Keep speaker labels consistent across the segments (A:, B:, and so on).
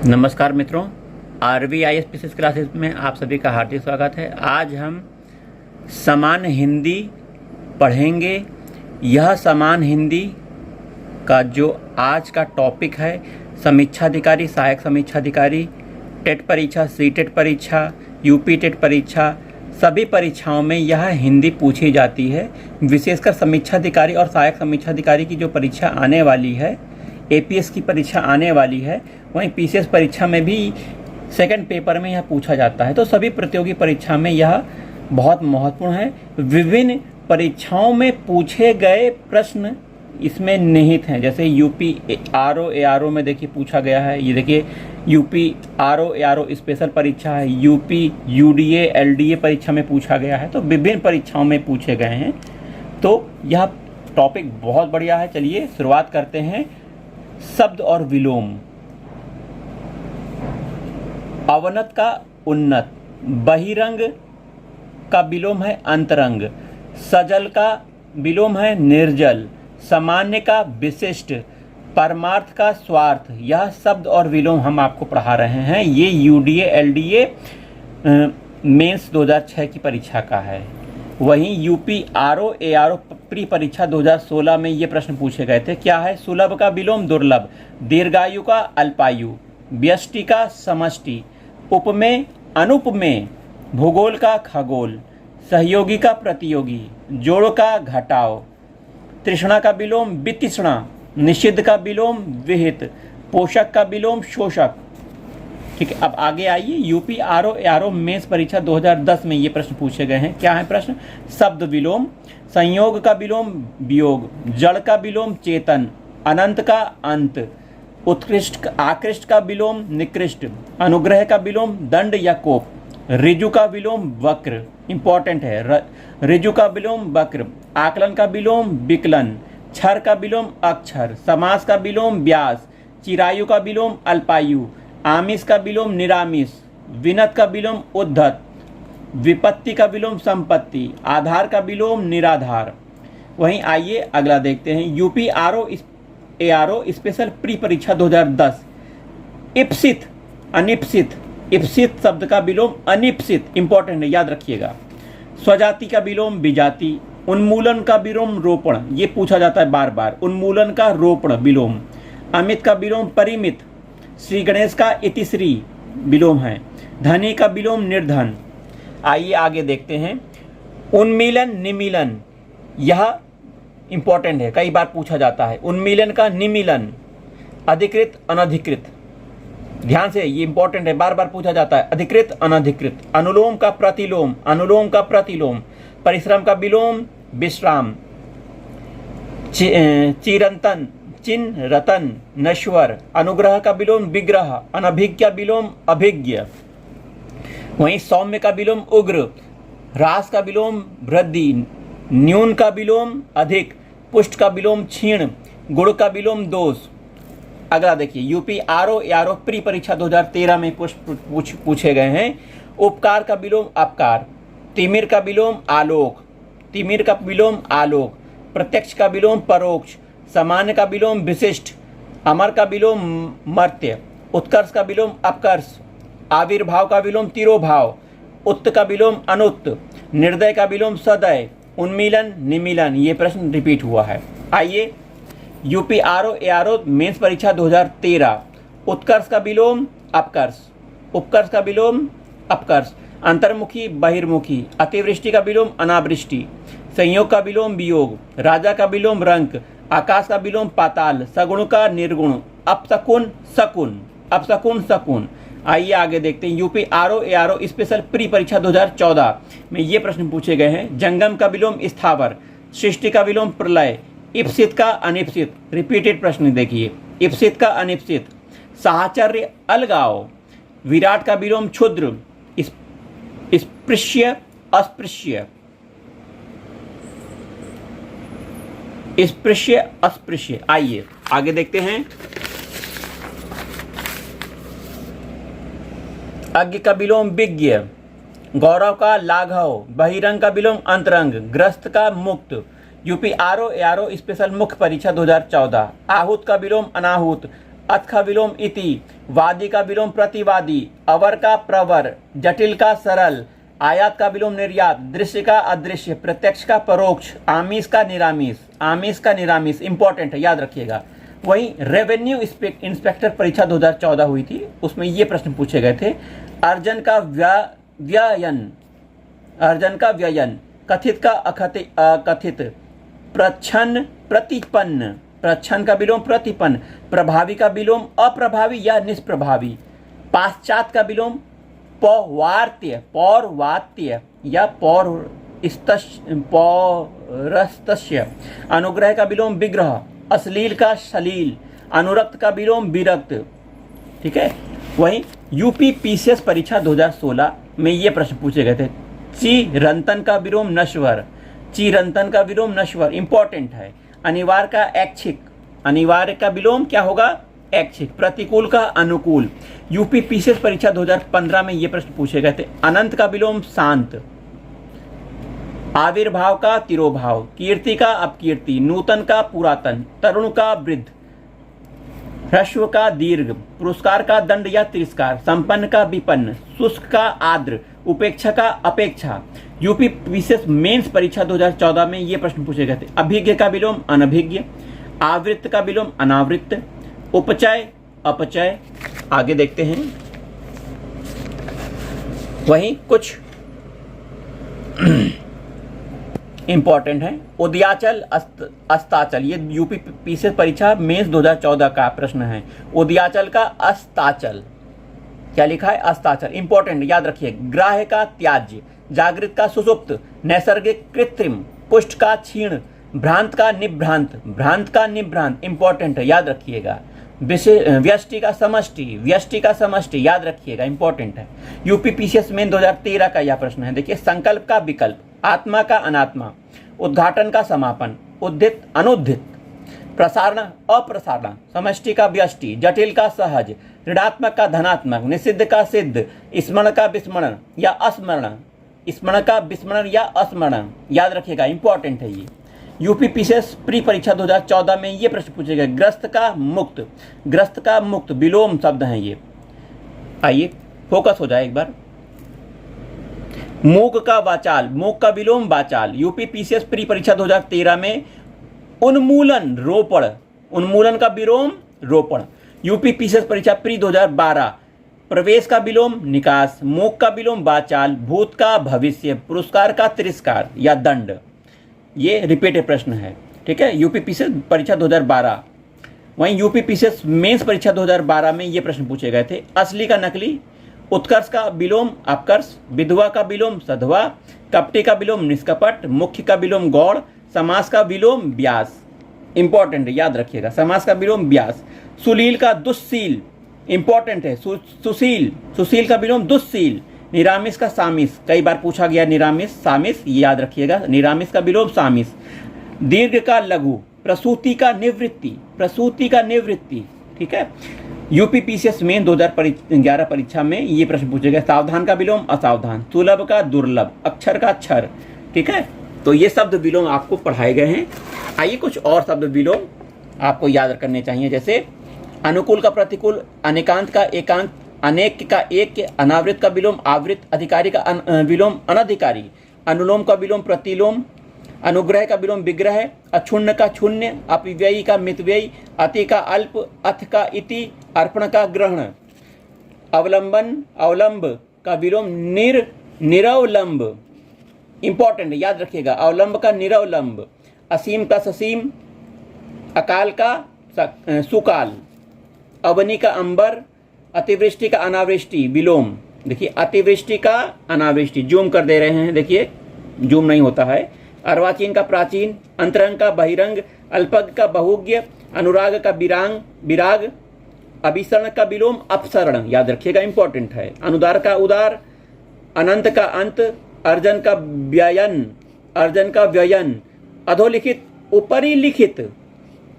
A: नमस्कार मित्रों, RVIS PCS classes में आप सभी का हार्दिक स्वागत है। आज हम सामान्य हिंदी पढ़ेंगे। यह सामान्य हिंदी का जो आज का टॉपिक है, समीक्षाधिकारी, सहायक समीक्षाधिकारी, टेट परीक्षा, सीटेट परीक्षा, यूपी टेट परीक्षा, सभी परीक्षाओं में यह हिंदी पूछी जाती है। विशेषकर समीक्षाधिकारी और सहायक समीक्षाधिकारी की जो परीक्षा आने वाली है, APS की परीक्षा आने वाली है, वहीं PCS परीक्षा में भी सेकंड पेपर में यह पूछा जाता है। तो सभी प्रतियोगी परीक्षा में यह बहुत महत्वपूर्ण है। विभिन्न परीक्षाओं में पूछे गए प्रश्न इसमें निहित हैं। जैसे UP RO ARO में देखिए पूछा गया है। ये देखिए UP RO ARO स्पेशल परीक्षा है, UP UDA LDA परीक्षा में पूछा गया है। तो विभिन्न परीक्षाओं में पूछे गए हैं। तो यह टॉपिक बहुत बढ़िया है। चलिए शुरुआत करते हैं। शब्द और विलोम। अवनत का उन्नत, बहिरंग का विलोम है अंतरंग, सजल का विलोम है निर्जल, सामान्य का विशिष्ट, परमार्थ का स्वार्थ। यह शब्द और विलोम हम आपको पढ़ा रहे हैं। ये UDA LDA मेंस 2006 की परीक्षा का है। वहीं UP RO ARO प्री परीक्षा 2016 में ये प्रश्न पूछे गए थे। क्या है? सुलभ का विलोम दुर्लभ, दीर्घायु का अल्पायु, व्यष्टि का समष्टि, उपमेय अनुपमेय, भूगोल का खगोल, सहयोगी का प्रतियोगी, जोड़ का घटाव, तृष्णा का विलोम वितृष्णा, निषिद्ध का विलोम विहित, पोषक का विलोम शोषक। ठीक है, अब आगे आइए। UP RO ARO मेंस परीक्षा 2010 में ये प्रश्न पूछे गए हैं। क्या है प्रश्न? शब्द विलोम, संयोग का विलोम वियोग, जड़ का विलोम चेतन, अनंत का अंत, उत्कृष्ट आकृष्ट का विलोम निकृष्ट, अनुग्रह का विलोम दंड या कोप, ऋजु का विलोम वक्र, इंपॉर्टेंट है, ऋजु का विलोम वक्र, आकलन का विलोम विकलन, क्षर का विलोम अक्षर, समास का विलोम व्यास, चिरायु का विलोम अल्पायु, आमिष का विलोम निरामिष, विनत का विलोम उद्धत, विपत्ति का विलोम संपत्ति, आधार का विलोम निराधार। वहीं आइए अगला देखते हैं। UP RO ARO special pre परीक्षा 2010। इप्सित अनिप्सित, इप्सित शब्द का विलोम अनिप्सित, इंपॉर्टेंट है, याद रखिएगा। स्वजाति का विलोम विजाति, उन्मूलन का विलोम रोपण, ये पूछा जाता है बार बार, उन्मूलन का रोपण विलोम, अमित का विलोम परिमित, श्री गणेश का इतिश्री विलोम है, धनी का विलोम निर्धन। आइए आगे देखते हैं। उन्मीलन निमीलन, यह इंपॉर्टेंट है, कई बार पूछा जाता है। उन्मीलन का निमीलन, अधिकृत अनधिकृत, ध्यान से, ये इंपॉर्टेंट है, बार बार पूछा जाता है। अधिकृत अनधिकृत, अनुलोम का प्रतिलोम, अनुलोम का प्रतिलोम, परिश्रम का विलोम विश्राम, चिरंतन चिन्ह रतन नश्वर, अनुग्रह का विलोम विग्रह, अनभिज्ञ का विलोम अभिज्ञ। वहीं सौम्य का विलोम उग्र, ह्रास का विलोम वृद्धि, न्यून का विलोम अधिक, पुष्ट का विलोम क्षीण, गुण का विलोम दोष। अगला देखिए। UP RO ARO प्री परीक्षा 2013 में पूछे गए हैं। उपकार का विलोम अपकार, तिमिर का विलोम आलोक, तिमिर का विलोम आलोक, प्रत्यक्ष का विलोम परोक्ष, सामान्य का विलोम विशिष्ट, अमर का विलोम मर्त्य, उत्कर्ष का विलोम अपकर्ष, आविर्भाव का विलोम तिरोभाव, उत्त का विलोम अनुत्त, निर्दय का विलोम सदय, उन्मीलन निमीलन। ये प्रश्न रिपीट हुआ है। आइए। UP RO ARO मेंस परीक्षा 2013। उत्कर्ष का विलोम अपकर्ष, उपकर्ष का विलोम अपकर्ष, अंतर्मुखी बहिर्मुखी, अतिवृष्टि का विलोम अनावृष्टि, संयोग का विलोम वियोग, राजा का विलोम रंक, आकाश का विलोम पाताल, सगुण का निर्गुण, अपशकुन शकुन, अपशकुन शकुन। आइए आगे देखते हैं। UP RO ARO special pre परीक्षा 2014 में ये प्रश्न पूछे गए हैं। जंगम का विलोम स्थावर, सृष्टि का विलोम प्रलय, इप्सित का अनिप्सित, रिपीटेड प्रश्न देखिए, इप्सित का अनिप्सित, साहचर्य अलगाव, विराट का विलोम क्षुद्र, स्पृश्य अस्पृश्य, स्पृश्य अस्पृश्य। आइए आगे देखते हैं। अज्ञ का विलोम विज्ञ, गौरव का लाघव, बहिरंग का विलोम अंतरंग, ग्रस्त का मुक्त। UP RO ARO स्पेशल मुख्य परीक्षा 2014। आहूत का विलोम अनाहूत, अथ का विलोम इति, वादी का विलोम प्रतिवादी, अवर का प्रवर, जटिल का सरल, आयात का विलोम निर्यात, दृश्य का अदृश्य, प्रत्यक्ष का परोक्ष, आमिष का निरामिष, आमिष का निरामिष, इंपॉर्टेंट है, याद रखिएगा। वहीं रेवेन्यू इंस्पेक्टर परीक्षा 2014 हुई थी, उसमें ये प्रश्न पूछे गए थे। अर्जन का व्ययन, अर्जन का व्ययन, कथित का अकथित, प्रच्छन्न प्रतिपन्न, प्रच्छन्न का विलोम प्रतिपन्न, प्रभावी का विलोम अप्रभावी या निष्प्रभावी, पाश्चात का विलोम पौवार्त्य, पौर्वात्य या पौरस्तस्य, अनुग्रह का विलोम विग्रह, अश्लील का शलील, अनुरक्त का विलोम विरक्त। ठीक है। वहीं यूपी पीसीएस परीक्षा 2016 में ये प्रश्न पूछे गए थे। चिरंतन का विलोम नश्वर, चिरंतन का विलोम नश्वर, इंपॉर्टेंट है। अनिवार्य का ऐच्छिक, अनिवार्य का विलोम क्या होगा? ऐच्छिक। प्रतिकूल का अनुकूल। यूपी पीसीएस परीक्षा 2015 में ये प्रश्न पूछे गए थे। अनंत का विलोम शांत, आविर्भाव का तिरोभाव, कीर्ति का अपकीर्ति, नूतन का पुरातन, तरुण का वृद्ध, ह्रस्व का दीर्घ, पुरस्कार का दंड या तिरस्कार, संपन्न का विपन्न, शुष्क का आर्द्र, उपेक्षा का अपेक्षा। यूपी पीसीएस मेंस परीक्षा 2014 में ये प्रश्न पूछे गए थे। अभिज्ञ का विलोम अनभिज्ञ, आवृत्त का विलोम अनावृत्त, उपचय अपचय। आगे देखते हैं। वहीं कुछ इंपॉर्टेंट है। उदयाचल अस्ताचल, ये यूपी पीसीएस परीक्षा मेंस 2014 का प्रश्न है। उदयाचल का अस्ताचल, क्या लिखा है? अस्ताचल, इंपॉर्टेंट, याद रखिए। ग्राह्य का त्याज्य, जागृत का सुसुप्त, नैसर्गिक कृत्रिम, पुष्ट का क्षीण, भ्रांत का निभ्रांत, भ्रांत का निभ्रांत, इंपॉर्टेंट है, याद रखिएगा। व्यष्टि का समष्टि, व्यष्टि का समष्टि, याद रखिएगा, इंपॉर्टेंट है। यूपी पीसीएस मेन 2013 का यह प्रश्न है। देखिए, संकल्प का विकल्प, आत्मा का अनात्मा, उद्घाटन का समापन, उद्धित अनुद्धित, प्रसारण अप्रसारण, समष्टि का व्यष्टि, जटिल का सहज, ऋणात्मक का धनात्मक, निषिद्ध का सिद्ध, स्मरण का विस्मरण या अस्मरण, स्मरण का विस्मरण या अस्मरण, याद रखिएगा, इंपॉर्टेंट है ये। यूपी पीसीएस प्री परीक्षा 2014 में ये प्रश्न पूछे गए। ग्रस्त का मुक्त, ग्रस्त का मुक्त, विलोम शब्द हैं ये। आइए फोकस हो जाए एक बार। मूक का वाचाल, मूक का विलोम वाचाल। यूपी पीसीएस प्री परीक्षा 2013 में उन्मूलन रोपण, उन्मूलन का विलोम रोपण। यूपी पीसीएस परीक्षा प्री 2012 प्रवेश का विलोम निकास, मूक का विलोम वाचाल, भूत का भविष्य, पुरस्कार का तिरस्कार या दंड। ये रिपीटेड प्रश्न है। ठीक है, यूपी पीसीएस परीक्षा 2012। वहीं यूपी पीसीएस मेंस परीक्षा 2012 में ये प्रश्न पूछे गए थे। असली का नकली, उत्कर्ष का विलोम अपकर्ष, विधवा का विलोम सधवा, कपटी का विलोम निष्कपट, मुख्य का विलोम गौड़, समास का विलोम व्यास। इंपॉर्टेंट है, याद रखिएगा, समास का विलोम व्यास। सुलील का दुस्सील, इंपॉर्टेंट है। सुशील, सुशील का विलोम दुस्सील। निरामिष का सामिस, कई बार पूछा गया निरामिष सामिस, याद रखिएगा, निरामिष का विलोम सामिस। दीर्घ का लघु, प्रसूति का निवृत्ति, प्रसूति का निवृत्ति। ठीक है, यूपी पीसीएस में 2011 परीक्षा में ये प्रश्न पूछे गए। सावधान का विलोम असावधान, सुलभ का दुर्लभ, अक्षर का क्षर। ठीक है, तो ये शब्द विलोम आपको पढ़ाए गए हैं। आइए कुछ और शब्द विलोम आपको याद करने चाहिए, जैसे अनुकूल का प्रतिकूल, अनेकांत का एकांत, अनेक का एक, अनावृत का विलोम आवृत, अधिकारी का विलोम अनधिकारी, अनुलोम का विलोम प्रतिलोम, अनुग्रह का विलोम विग्रह, अक्षुण्ण का क्षुण्य, अपव्ययी का मितव्ययी, अति का अल्प, अथ का इति, अर्पण का ग्रहण, अवलंबन अवलंब का विलोम निरवलंब। इंपॉर्टेंट, याद रखिएगा, अवलंब का निरवलंब, असीम का ससीम, अकाल का सुकाल, अवनी का अंबर, अतिवृष्टि का अनावृष्टि, विलोम। देखिए, अतिवृष्टि का अनावृष्टि, जूम कर दे रहे हैं, देखिए जूम नहीं होता है। अर्वाचीन का प्राचीन, अंतरंग का बहिरंग, अल्पज्ञ का बहुज्ञ, अनुराग का विरांग विराग, अभिसरण का विलोम अपसरण, याद रखिएगा, इंपॉर्टेंट है। अनुदार का उदार, अनंत का अंत, अर्जन का व्ययन, अर्जन का व्ययन, अधोलिखित ऊपरी लिखित,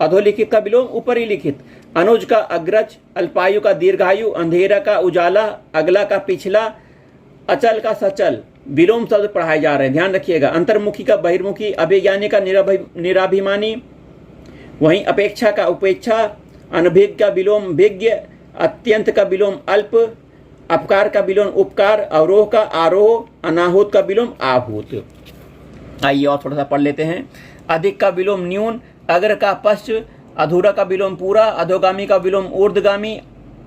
A: अधोलिखित का विलोम ऊपरी लिखित, अनुज का अग्रज, अल्पायु का दीर्घायु, अंधेरा का उजाला, अगला का पिछला, अचल का सचल, विलोम शब्द पढ़ाए जा रहे हैं, ध्यान रखिएगा। अंतर्मुखी का बहिर्मुखी, अभिज्ञानी का निराभिमानी, वहीं अपेक्षा का उपेक्षा, अनभिज्ञ का विलोम भिज्ञ, अत्यंत का विलोम अल्प, अपकार का विलोम उपकार, अवरोह का आरोह, अनाहूत का विलोम आहूत। आइए और थोड़ा सा पढ़ लेते हैं। अधिक का विलोम न्यून, अग्र का पश्च, अधूरा का विलोम पूरा, अधोगामी का विलोम ऊर्ध्वगामी,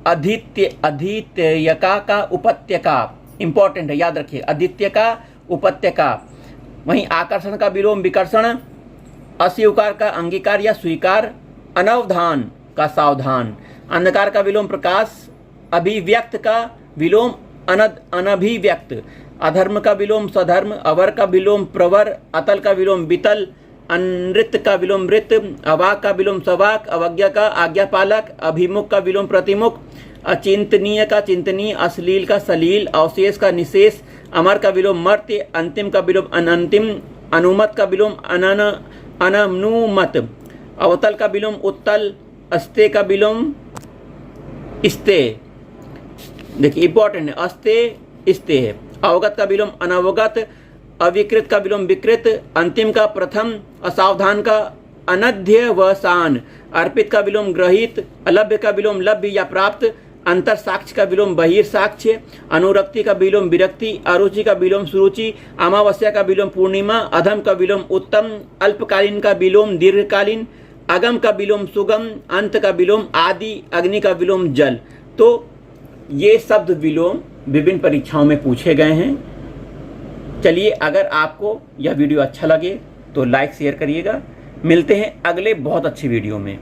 A: अधीत्यका का उपत्यका, इंपॉर्टेंट है याद रखिए, आदित्य का उपत्यका। वहीं आकर्षण का विलोम विकर्षण, अस्वीकार का अंगीकार या स्वीकार, अनवधान का सावधान, अंधकार का विलोम प्रकाश, अभिव्यक्त का विलोम अनभिव्यक्त, अधर्म का विलोम स्वधर्म, अवर का विलोम प्रवर, अतल का विलोम वितल, अनृत का विलोम मृत, अवाक का विलोम सवाक, अवज्ञा का आज्ञापालक, अभिमुख का विलोम प्रतिमुख, अचिंतनीय का चिंतनीय, अश्लील का सलील, अवशेष का निशेष, अमर का विलोम मर्त्य, अंतिम का विलोम अनंतिम, अनुमत का विलोम अननुमत, अवतल का विलोम उत्तल, अस्ते का विलोम स्ते। देखिए इंपॉर्टेंट है, अस्ते स्ते है। अवगत का विलोम अनवगत, अविकृत का विलोम विकृत, अंतिम का प्रथम, असावधान का अनध्यवसान, अर्पित का विलोम ग्रहित, अलभ्य का विलोम लभ्य या प्राप्त, अंतर साक्ष्य का विलोम बहिर्साक्ष्य, अनुरक्ति का विलोम विरक्ति, अरुचि का विलोम सुरुचि, अमावस्या का विलोम पूर्णिमा, अधम का विलोम उत्तम, अल्पकालीन का विलोम दीर्घकालीन, अगम का विलोम सुगम, अंत का विलोम आदि, अग्नि का विलोम जल। तो ये शब्द विलोम विभिन्न परीक्षाओं में पूछे गए हैं। चलिए, अगर आपको यह वीडियो अच्छा लगे तो लाइक शेयर करिएगा। मिलते हैं अगले बहुत अच्छी वीडियो में।